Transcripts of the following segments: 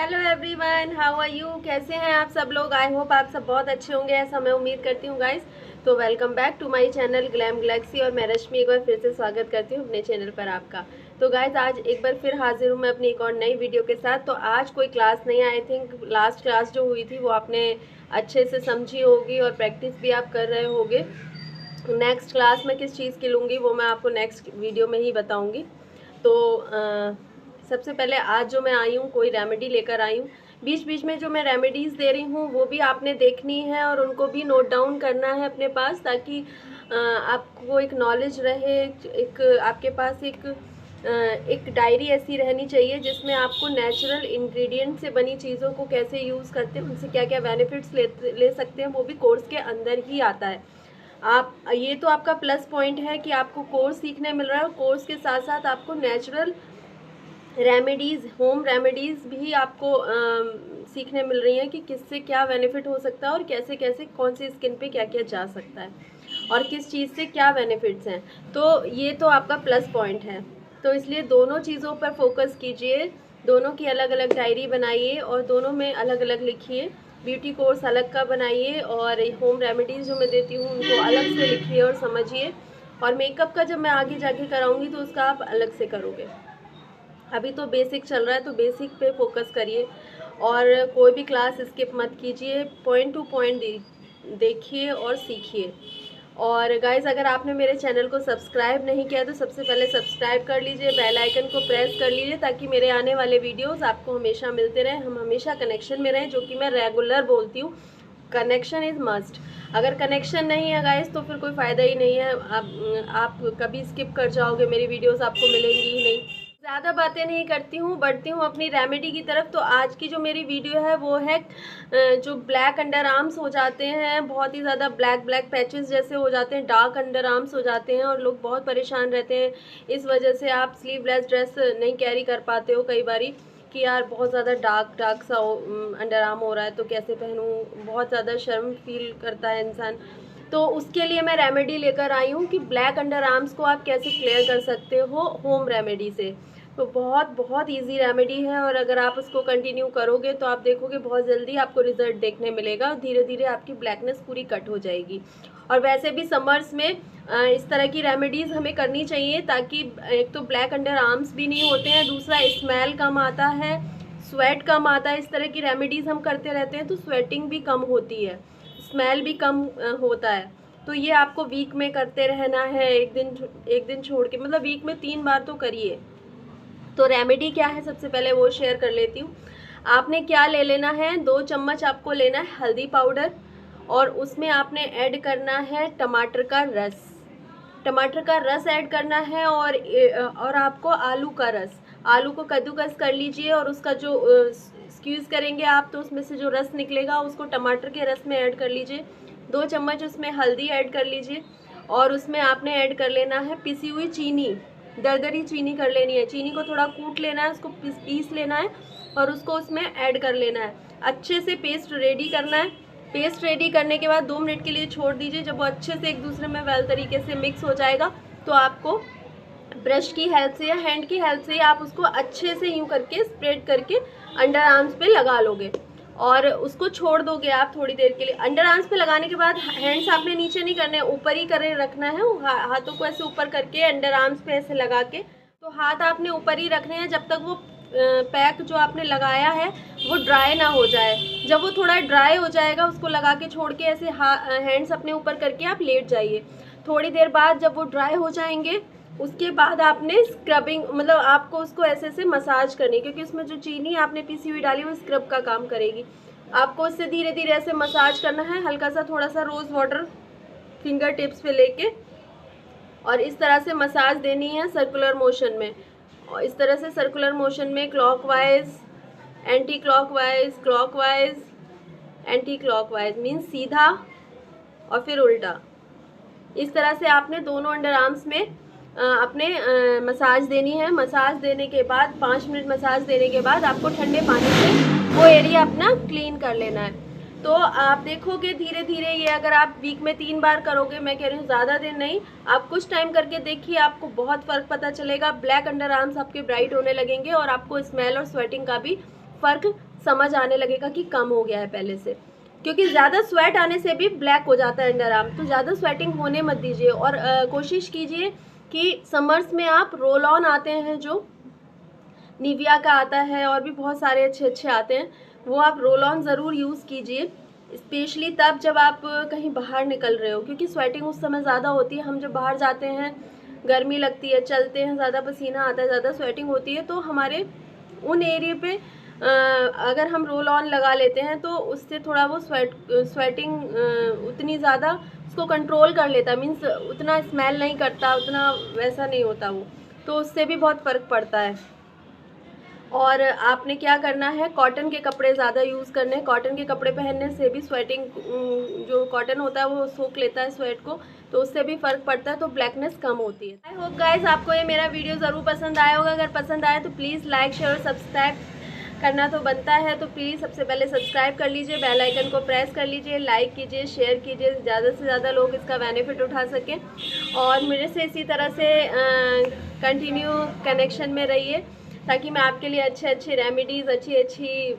Hello everyone, how are you? कैसे हैं आप सब लोग? आई होप आप सब बहुत अच्छे होंगे, ऐसा मैं उम्मीद करती हूँ गाइस। तो welcome back to my channel Glam Galaxy और मैं रश्मि एक बार फिर से स्वागत करती हूँ अपने चैनल पर आपका। तो गाइस आज एक बार फिर हाजिर हूँ मैं अपनी एक और नई वीडियो के साथ। तो आज कोई क्लास नहीं है, आई थिंक लास्ट क्लास जो हुई थी वो आपने अच्छे से समझी होगी और प्रैक्टिस भी आप कर रहे होगे। नेक्स्ट क्लास में किस चीज़ की लूँगी वो मैं आपको नेक्स्ट वीडियो में ही बताऊँगी। तो सबसे पहले आज जो मैं आई हूँ कोई रेमेडी लेकर आई हूँ। बीच बीच में जो मैं रेमेडीज़ दे रही हूँ वो भी आपने देखनी है और उनको भी नोट डाउन करना है अपने पास, ताकि आपको एक नॉलेज रहे। एक आपके पास एक डायरी ऐसी रहनी चाहिए जिसमें आपको नेचुरल इंग्रेडिएंट से बनी चीज़ों को कैसे यूज़ करते हैं, उनसे क्या क्या बेनिफिट्स ले सकते हैं, वो भी कोर्स के अंदर ही आता है। आप ये तो आपका प्लस पॉइंट है कि आपको कोर्स सीखने मिल रहा है और कोर्स के साथ साथ आपको नेचुरल रेमेडीज़, होम रेमेडीज़ भी आपको सीखने मिल रही हैं कि किससे क्या बेनिफिट हो सकता है और कैसे कैसे कौन सी स्किन पे क्या क्या जा सकता है और किस चीज़ से क्या बेनिफिट्स हैं। तो ये तो आपका प्लस पॉइंट है। तो इसलिए दोनों चीज़ों पर फोकस कीजिए, दोनों की अलग अलग डायरी बनाइए और दोनों में अलग अलग लिखिए। ब्यूटी कोर्स अलग का बनाइए और होम रेमेडीज़ जो मैं देती हूँ उनको अलग से लिखिए और समझिए। और मेकअप का जब मैं आगे जाके कराऊँगी तो उसका आप अलग से करोगे। अभी तो बेसिक चल रहा है तो बेसिक पे फोकस करिए और कोई भी क्लास स्किप मत कीजिए, पॉइंट टू पॉइंट देखिए और सीखिए। और गाइज़ अगर आपने मेरे चैनल को सब्सक्राइब नहीं किया तो सबसे पहले सब्सक्राइब कर लीजिए, बेल आइकन को प्रेस कर लीजिए ताकि मेरे आने वाले वीडियोस आपको हमेशा मिलते रहें, हम हमेशा कनेक्शन में रहें, जो कि मैं रेगुलर बोलती हूँ। Connection is must. अगर कनेक्शन नहीं है गाइस तो फिर कोई फ़ायदा ही नहीं है। आप कभी स्किप कर जाओगे, मेरी वीडियोस आपको मिलेंगी ही नहीं। ज़्यादा बातें नहीं करती हूँ, बढ़ती हूँ अपनी रेमेडी की तरफ। तो आज की जो मेरी वीडियो है वो है जो ब्लैक अंडर आर्म्स हो जाते हैं, बहुत ही ज़्यादा ब्लैक ब्लैक पैचेस जैसे हो जाते हैं, डार्क अंडर आर्म्स हो जाते हैं और लोग बहुत परेशान रहते हैं। इस वजह से आप स्लीवलेस ड्रेस नहीं कैरी कर पाते हो कई बारी कि यार बहुत ज़्यादा डार्क डार्क सा अंडर आर्म हो रहा है तो कैसे पहनूँ, बहुत ज़्यादा शर्म फील करता है इंसान। तो उसके लिए मैं रेमेडी लेकर आई हूँ कि ब्लैक अंडर आर्म्स को आप कैसे क्लियर कर सकते हो होम रेमेडी से। तो बहुत बहुत इजी रेमेडी है और अगर आप उसको कंटिन्यू करोगे तो आप देखोगे बहुत जल्दी आपको रिजल्ट देखने मिलेगा और धीरे धीरे आपकी ब्लैकनेस पूरी कट हो जाएगी। और वैसे भी समर्स में इस तरह की रेमेडीज़ हमें करनी चाहिए ताकि एक तो ब्लैक अंडर आर्म्स भी नहीं होते हैं, दूसरा स्मेल कम आता है, स्वेट कम आता है। इस तरह की रेमेडीज़ हम करते रहते हैं तो स्वेटिंग भी कम होती है, स्मेल भी कम होता है। तो ये आपको वीक में करते रहना है, एक दिन छोड़ के, मतलब वीक में 3 बार तो करिए। तो रेमेडी क्या है सबसे पहले वो शेयर कर लेती हूँ। आपने क्या ले लेना है, 2 चम्मच आपको लेना है हल्दी पाउडर और उसमें आपने ऐड करना है टमाटर का रस। टमाटर का रस ऐड करना है और आपको आलू का रस, आलू को कद्दूकस कर लीजिए और उसका जो स्क्यूज़ करेंगे आप तो उसमें से जो रस निकलेगा उसको टमाटर के रस में ऐड कर लीजिए। 2 चम्मच उसमें हल्दी ऐड कर लीजिए और उसमें आपने ऐड कर लेना है पिसी हुई चीनी, दरदरी चीनी कर लेनी है। चीनी को थोड़ा कूट लेना है, उसको पीस लेना है और उसको उसमें ऐड कर लेना है। अच्छे से पेस्ट रेडी करना है। पेस्ट रेडी करने के बाद 2 मिनट के लिए छोड़ दीजिए। जब वो अच्छे से एक दूसरे में वेल तरीके से मिक्स हो जाएगा तो आपको ब्रश की हेल्प से या हैंड की हेल्प से आप उसको अच्छे से यूँ करके स्प्रेड करके अंडर आर्म्स पे लगा लोगे और उसको छोड़ दोगे आप थोड़ी देर के लिए। अंडर आर्म्स पे लगाने के बाद हैंड्स आपने नीचे नहीं करने, ऊपर ही करे रखना है। हाथों को ऐसे ऊपर करके अंडर आर्म्स पे ऐसे लगा के, तो हाथ आपने ऊपर ही रखने हैं जब तक वो पैक जो आपने लगाया है वो ड्राई ना हो जाए। जब वो थोड़ा ड्राई हो जाएगा उसको लगा के छोड़ के ऐसे हैंड्स अपने ऊपर करके आप लेट जाइए। थोड़ी देर बाद जब वो ड्राई हो जाएंगे उसके बाद आपने स्क्रबिंग, मतलब आपको उसको ऐसे ऐसे मसाज करनी, क्योंकि उसमें जो चीनी आपने पीसी हुई डाली वो स्क्रब का काम करेगी। आपको इससे धीरे धीरे ऐसे मसाज करना है, हल्का सा थोड़ा सा रोज़ वाटर फिंगर टिप्स पे लेके और इस तरह से मसाज देनी है सर्कुलर मोशन में। और इस तरह से सर्कुलर मोशन में clockwise, anti clockwise, clockwise, anti clockwise means सीधा और फिर उल्टा। इस तरह से आपने दोनों अंडर आर्म्स में अपने मसाज देनी है। मसाज देने के बाद 5 मिनट मसाज देने के बाद आपको ठंडे पानी से वो एरिया अपना क्लीन कर लेना है। तो आप देखोगे धीरे धीरे ये, अगर आप वीक में 3 बार करोगे, मैं कह रही हूँ ज़्यादा दिन नहीं, आप कुछ टाइम करके देखिए, आपको बहुत फ़र्क पता चलेगा। ब्लैक अंडर आर्म्स आपके ब्राइट होने लगेंगे और आपको स्मेल और स्वेटिंग का भी फ़र्क समझ आने लगेगा कि कम हो गया है पहले से। क्योंकि ज़्यादा स्वेट आने से भी ब्लैक हो जाता है अंडर आर्म, तो ज़्यादा स्वेटिंग होने मत दीजिए। और कोशिश कीजिए कि समर्स में आप रोल ऑन आते हैं जो निविया का आता है और भी बहुत सारे अच्छे अच्छे आते हैं, वो आप रोल ऑन ज़रूर यूज़ कीजिए, स्पेशली तब जब आप कहीं बाहर निकल रहे हो, क्योंकि स्वेटिंग उस समय ज़्यादा होती है। हम जब बाहर जाते हैं, गर्मी लगती है, चलते हैं, ज़्यादा पसीना आता है, ज़्यादा स्वेटिंग होती है, तो हमारे उन एरिया पे अगर हम रोल ऑन लगा लेते हैं तो उससे थोड़ा वो स्वेटिंग उतनी ज़्यादा उसको कंट्रोल कर लेता है, मीन्स उतना स्मेल नहीं करता, उतना वैसा नहीं होता वो, तो उससे भी बहुत फ़र्क पड़ता है। और आपने क्या करना है, कॉटन के कपड़े ज़्यादा यूज़ करने हैं। कॉटन के कपड़े पहनने से भी स्वेटिंग, जो कॉटन होता है वो सोख लेता है स्वेट को, तो उससे भी फ़र्क पड़ता है, तो ब्लैकनेस कम होती है। आई होप गाइस आपको ये मेरा वीडियो ज़रूर पसंद आया होगा। अगर पसंद आया तो प्लीज़ लाइक शेयर और सब्सक्राइब करना तो बनता है, तो प्लीज़ सबसे पहले सब्सक्राइब कर लीजिए, बेल आइकन को प्रेस कर लीजिए, लाइक कीजिए, शेयर कीजिए, ज़्यादा से ज़्यादा लोग इसका बेनिफिट उठा सकें। और मेरे से इसी तरह से कंटिन्यू कनेक्शन में रहिए, ताकि मैं आपके लिए अच्छे अच्छे रेमेडीज़, अच्छी अच्छी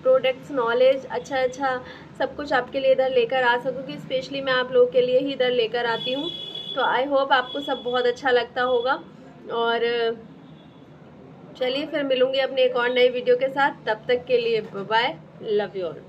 प्रोडक्ट्स, नॉलेज, अच्छा सब कुछ आपके लिए इधर लेकर आ सकूँ, कि स्पेशली मैं आप लोग के लिए ही इधर लेकर आती हूँ। तो आई होप आपको सब बहुत अच्छा लगता होगा। और चलिए फिर मिलूँगी अपने एक और नई वीडियो के साथ, तब तक के लिए bye bye, love you all.